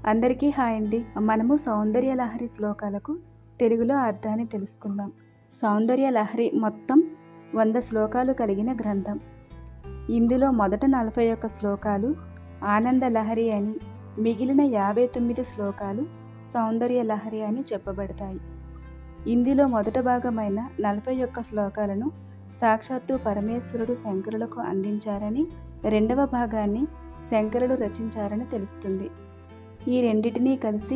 అందరికీ హాయ్ అండి. మనము సౌందర్య లహరి శ్లోకాలకు తెలుగులో అర్థాన్ని తెలుసుకుందాం. సౌందర్య లహరి మొత్తం 100 శ్లోకాలు కలిగిన గ్రంథం. ఇందులో మొదట 41 శ్లోకాలు ఆనంద లహరి అని, మిగిలిన 59 శ్లోకాలు సౌందర్య లహరి అని చెప్పబడతాయి. ఇందులో మొదట భాగమైన 41 శ్లోకాలను సాక్షాత్తు పరమేశ్వరుడు శంకరులకు అందించారని, రెండవ భాగాన్ని శంకరుడు రచించారని తెలుస్తుంది. ఈ రెండిటినీ కలిసి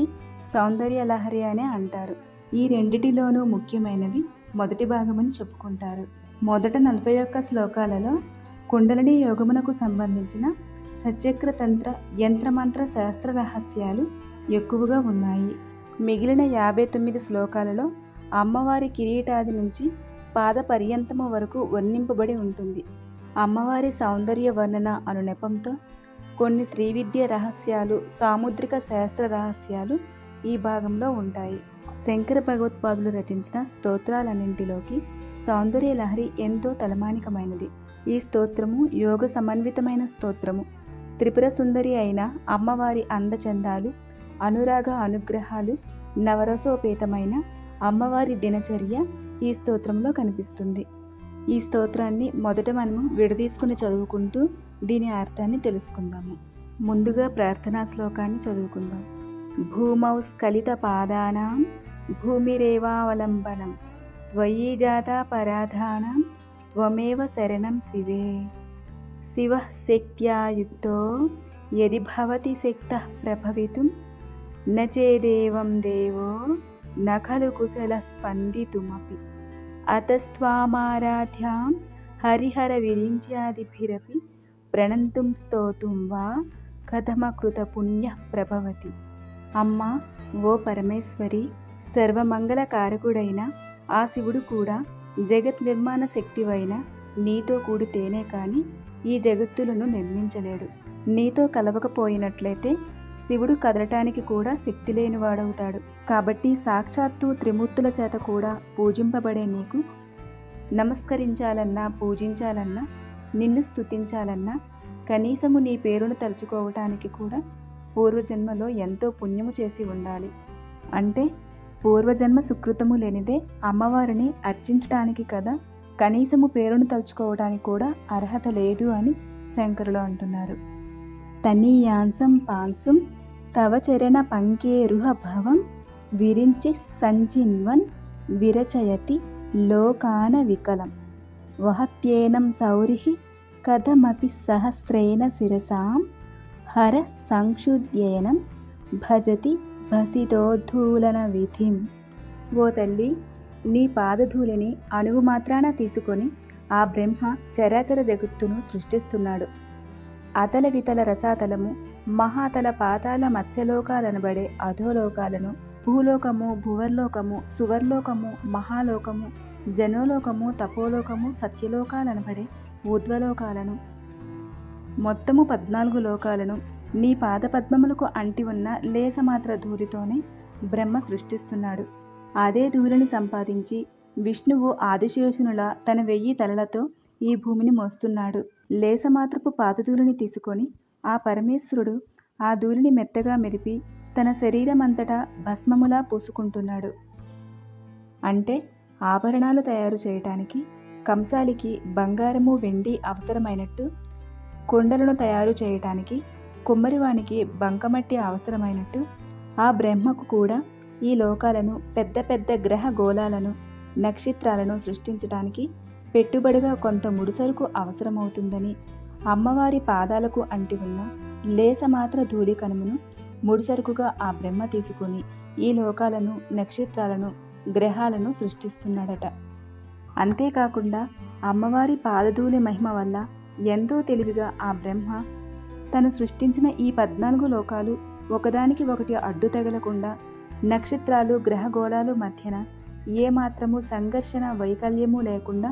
సౌందర్య లహరి అని అంటారు. ఈ రెండిటిలోనూ ముఖ్యమైనవి మొదటి భాగమని చెప్పుకుంటారు. మొదట 41 శ్లోకాలలో కుండలిని యోగమునకు సంబంధించిన షట్చక్ర తంత్ర యంత్రమంత్ర శాస్త్ర రహస్యాలు ఎక్కువగా ఉన్నాయి. మిగిలిన 59 శ్లోకాలలో అమ్మవారి కిరీటాది నుంచి పాద పర్యంతము వరకు వర్ణింపబడి ఉంటుంది. అమ్మవారి సౌందర్య వర్ణన అను నెపంతో కొన్ని శ్రీవిద్య రహస్యాలు, సాముద్రిక శాస్త్ర రహస్యాలు ఈ భాగంలో ఉంటాయి. శంకర భగవత్పాదులు రచించిన స్తోత్రాలన్నింటిలోకి సౌందర్య లహరి ఎంతో తలమానికమైనది. ఈ స్తోత్రము యోగ సమన్వితమైన స్తోత్రము. త్రిపుర సుందరి అయిన అమ్మవారి అందచందాలు, అనురాగ అనుగ్రహాలు, నవరసోపేతమైన అమ్మవారి దినచర్య ఈ స్తోత్రంలో కనిపిస్తుంది. ఈ స్తోత్రాన్ని మొదట మనము విడదీసుకుని చదువుకుంటూ దీని అర్థాన్ని తెలుసుకుందాము. ముందుగా ప్రార్థనా శ్లోకాన్ని చదువుకుందాం. భూమౌ స్ఖలిత పాదానాం భూమిరేవావలంబనం త్వయి జాతా పరాధానాం త్వమేవ శరణం శివే. శివః శక్త్యా యుక్తో యది భవతి శక్తః ప్రభవితుం న చేదేవం దేవో న ఖలు కుశలః స్పందితుమపి. అతస్త్వామారాధ్యాం హరిహర విరించాదిభిరపి ప్రణంతుం స్తోతుం వా కథమకృత పుణ్యః ప్రభవతి. అమ్మా, ఓ పరమేశ్వరి, సర్వమంగళకారకుడైన ఆ శివుడు కూడా జగత్ నిర్మాణ శక్తివైన నీతో కూడితేనే కాని ఈ జగత్తులను నిర్మించలేడు. నీతో కలవకపోయినట్లయితే శివుడు కదలటానికి కూడా శక్తి లేనివాడవుతాడు. కాబట్టి సాక్షాత్తు త్రిమూర్తుల చేత కూడా పూజింపబడే నీకు నమస్కరించాలన్నా, పూజించాలన్నా, నిన్ను స్తుతించాలన్నా కనీసము నీ పేరును తలుచుకోవటానికి కూడా పూర్వజన్మలో ఎంతో పుణ్యము చేసి ఉండాలి. అంటే పూర్వజన్మ సుకృతము లేనిదే అమ్మవారిని అర్చించటానికి కదా కనీసము పేరును తలుచుకోవటానికి కూడా అర్హత లేదు అని శంకరులు అంటున్నారు. తనీయాంసం పాంసుం తవ చరణ పంకేరుహ భవం విరించి సంచిన్వన్ విరచయతి లోకాన వికలం వహత్యేనం సౌరిః కథమపి సహస్రేణ శిరసాం హర సంక్షుద్యేనం భజతి భసితోద్ధూలన విధిం. ఓ తల్లి, నీ పాదధూళిని అణువు మాత్రాన తీసుకొని ఆ బ్రహ్మ చరాచర జగత్తును సృష్టిస్తున్నాడు. అతల వితల రసాతలము, మహాతల పాతాల మత్స్యలోకాలనబడే అధోలోకాలను, భూలోకము, భువర్లోకము, సువర్లోకము, మహాలోకము, జనోలోకము, తపోలోకము, సత్యలోకాలనబడే ఊర్ధ్వలోకాలను, మొత్తము 14 లోకాలను నీ పాదపద్మములకు అంటి ఉన్న లేసమాత్ర ధూళితోనే బ్రహ్మ సృష్టిస్తున్నాడు. అదే ధూళిని సంపాదించి విష్ణువు ఆదిశేషునుల తన 1000 తలలతో ఈ భూమిని మోస్తున్నాడు. లేసమాత్రపు పాదధూళిని తీసుకొని ఆ పరమేశ్వరుడు ఆ ధూళిని మెత్తగా మెరిపి తన శరీరమంతటా భస్మములా పూసుకుంటున్నాడు. అంటే ఆభరణాలు తయారు చేయటానికి కంసాలికి బంగారము, వెండి అవసరమైనట్టు, కుండలను తయారు చేయటానికి కుమ్మరివానికి బంకమట్టి అవసరమైనట్టు ఆ బ్రహ్మకు కూడా ఈ లోకాలను, పెద్ద పెద్ద గ్రహ గోళాలను, నక్షత్రాలను సృష్టించడానికి పెట్టుబడిగా కొంత ముడిసరుకు అవసరమవుతుందని అమ్మవారి పాదాలకు అంటి ఉన్న లేసమాత్ర ధూళి కణమును ముడిసరుకుగా ఆ బ్రహ్మ తీసుకుని ఈ లోకాలను, నక్షత్రాలను, గ్రహాలను సృష్టిస్తున్నాడట. అంతేకాకుండా అమ్మవారి పాదధూళి మహిమ వల్ల ఎంతో తెలివిగా ఆ బ్రహ్మ తను సృష్టించిన ఈ 14 లోకాలు ఒకదానికి ఒకటి అడ్డు తగలకుండా నక్షత్రాలు, గ్రహగోళాలు మధ్యన ఏమాత్రము సంఘర్షణ, వైకల్యము లేకుండా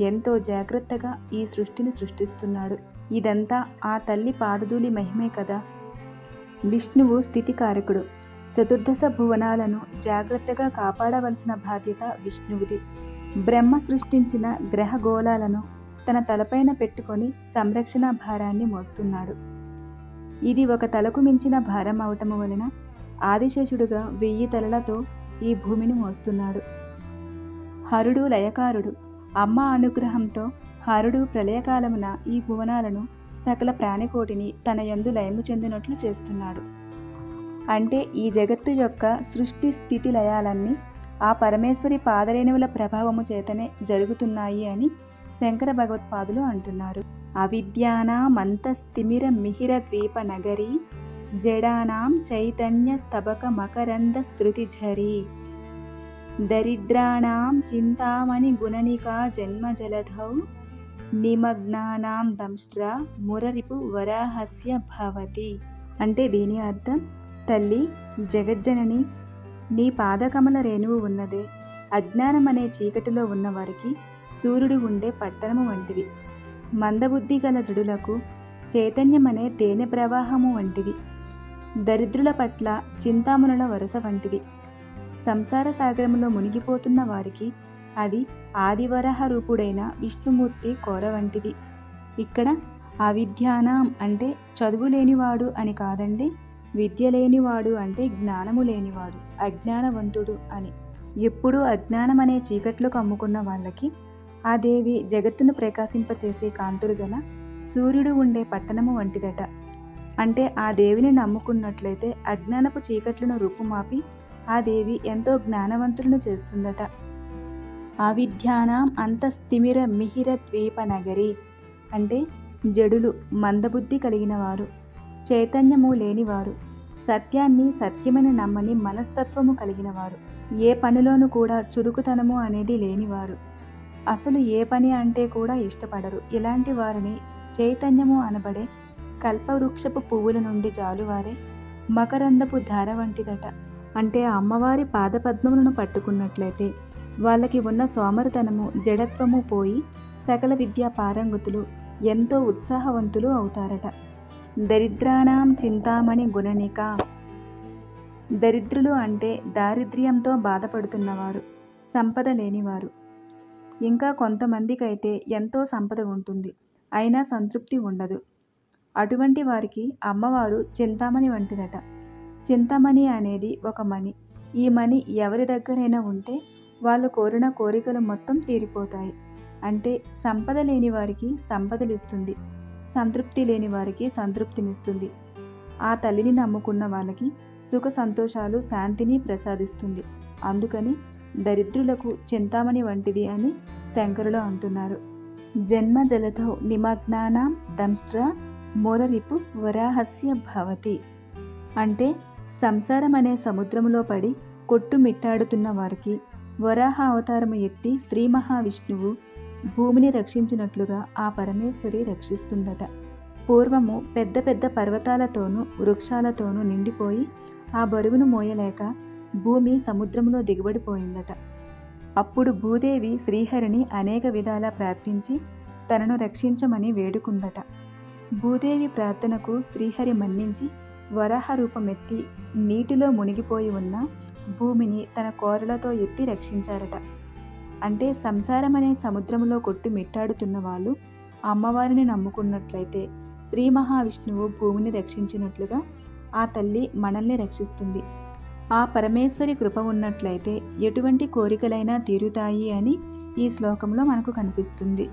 ఎంతో జాగ్రత్తగా ఈ సృష్టిని సృష్టిస్తున్నాడు. ఇదంతా ఆ తల్లి పాదధూళి మహిమే కదా. విష్ణువు స్థితికారకుడు. చతుర్దశ భువనాలను జాగ్రత్తగా కాపాడవలసిన బాధ్యత విష్ణువుది. బ్రహ్మ సృష్టించిన గ్రహగోళాలను తన తలపైన పెట్టుకొని సంరక్షణ భారాన్ని మోస్తున్నాడు. ఇది ఒక తలకు మించిన భారం అవటము వలన ఆదిశేషుడుగా 1000 తలలతో ఈ భూమిని మోస్తున్నాడు. హరుడు లయకారుడు. అమ్మ అనుగ్రహంతో హరుడు ప్రళయకాలమున ఈ భువనాలను సకల ప్రాణికోటిని తన యందు లయము చెందినట్లు చేస్తున్నాడు. అంటే ఈ జగత్తు యొక్క సృష్టి స్థితి లయాలన్నీ ఆ పరమేశ్వరి పాదరేణువుల ప్రభావము చేతనే జరుగుతున్నాయి అని శంకర భగవత్పాదులు అంటున్నారు. అవిద్యానామంతస్థిమిర మిహిర ద్వీప నగరీ జడానాం చైతన్య స్తబక మకరంద శృతిఝరీ దరిద్రాణాం చింతామణి గుణనికా జన్మ జలధౌ నిమగ్నానాం దంష్ట్ర మురరిపు వరాహస్య భవతి. అంటే దీని అర్థం, తల్లి జగజ్జనని, నీ పాదకమల రేణువు ఉన్నదే అజ్ఞానం అనే చీకటిలో ఉన్నవారికి సూర్యుడు ఉండే పట్టణము వంటిది. మందబుద్ధి గల జడులకు చైతన్యమనే తేనె ప్రవాహము వంటిది. దరిద్రుల పట్ల చింతామణుల వరస వంటిది. సంసార సాగరములో మునిగిపోతున్న వారికి అది ఆదివరాహ రూపుడైన విష్ణుమూర్తి కోర వంటిది. ఇక్కడ అవిద్యానాం అంటే చదువు లేనివాడు అని కాదండి, విద్య లేనివాడు అంటే జ్ఞానము లేనివాడు, అజ్ఞానవంతుడు అని. ఎప్పుడూ అజ్ఞానం అనే చీకట్లు కమ్ముకున్న వాళ్ళకి ఆ దేవి జగత్తును ప్రకాశింపచేసే కాంతులు గల సూర్యుడు ఉండే పట్టణము వంటిదట. అంటే ఆ దేవిని నమ్ముకున్నట్లయితే అజ్ఞానపు చీకట్లను రూపుమాపి ఆ దేవి ఎంతో జ్ఞానవంతులను చేస్తుందట. అవిద్యానాం అంతస్థిమిర మిహిర ద్వీప నగరి అంటే జడులు, మందబుద్ధి కలిగిన వారు, చైతన్యము లేనివారు, సత్యాన్ని సత్యమని నమ్మని మనస్తత్వము కలిగిన వారు, ఏ పనిలోనూ కూడా చురుకుతనము అనేది లేనివారు, అసలు ఏ పని అంటే కూడా ఇష్టపడరు. ఇలాంటి వారిని చైతన్యము అనబడే కల్పవృక్షపు పువ్వుల నుండి జాలువారే మకరందపు ధార వంటిదట. అంటే అమ్మవారి పాదపద్మములను పట్టుకున్నట్లయితే వాళ్ళకి ఉన్న సోమరితనము, జడత్వము పోయి సకల విద్యా పారంగతులు, ఎంతో ఉత్సాహవంతులు అవుతారట. దరిద్రాణం చింతామణి గుణనిక. దరిద్రులు అంటే దారిద్ర్యంతో బాధపడుతున్నవారు, సంపద లేనివారు. ఇంకా కొంతమందికైతే ఎంతో సంపద ఉంటుంది, అయినా సంతృప్తి ఉండదు. అటువంటి వారికి అమ్మవారు చింతామణి వంటిదట. చింతామణి అనేది ఒక మణి. ఈ మణి ఎవరి దగ్గరైనా ఉంటే వాళ్ళు కోరిన కోరికలు మొత్తం తీరిపోతాయి. అంటే సంపద లేని వారికి సంపదలిస్తుంది, సంతృప్తి లేని వారికి సంతృప్తినిస్తుంది. ఆ తల్లిని నమ్ముకున్న వాళ్ళకి సుఖ సంతోషాలు, శాంతిని ప్రసాదిస్తుంది. అందుకని దరిద్రులకు చింతామణి వంటిది అని శంకరులు అంటున్నారు. జన్మ జలధౌ నిమగ్నానాం దంష్ట్ర మురరిపు వరాహస్య భవతి. అంటే సంసారం అనే సముద్రములో పడి కొట్టుమిట్టాడుతున్న వారికి వరాహ అవతారము ఎత్తి శ్రీ మహావిష్ణువు భూమిని రక్షించినట్లుగా ఆ పరమేశ్వరి రక్షిస్తుందట. పూర్వము పెద్ద పెద్ద పర్వతాలతోనూ వృక్షాలతోనూ నిండిపోయి ఆ బరువును మోయలేక భూమి సముద్రంలో దిగబడిపోయిందట. అప్పుడు భూదేవి శ్రీహరిని అనేక విధాలా ప్రార్థించి తనను రక్షించమని వేడుకుందట. భూదేవి ప్రార్థనకు శ్రీహరి మన్నించి వరాహ రూపమెత్తి నీటిలో మునిగిపోయి ఉన్న భూమిని తన కోరలతో ఎత్తి రక్షించారట. అంటే సంసారం అనే సముద్రంలో కొట్టి మిట్టాడుతున్న వాళ్ళు అమ్మవారిని నమ్ముకున్నట్లయితే శ్రీ మహావిష్ణువు భూమిని రక్షించినట్లుగా ఆ తల్లి మనల్ని రక్షిస్తుంది. ఆ పరమేశ్వరి కృప ఉన్నట్లయితే ఎటువంటి కోరికలైనా తీరుతాయి అని ఈ శ్లోకంలో మనకు కనిపిస్తుంది.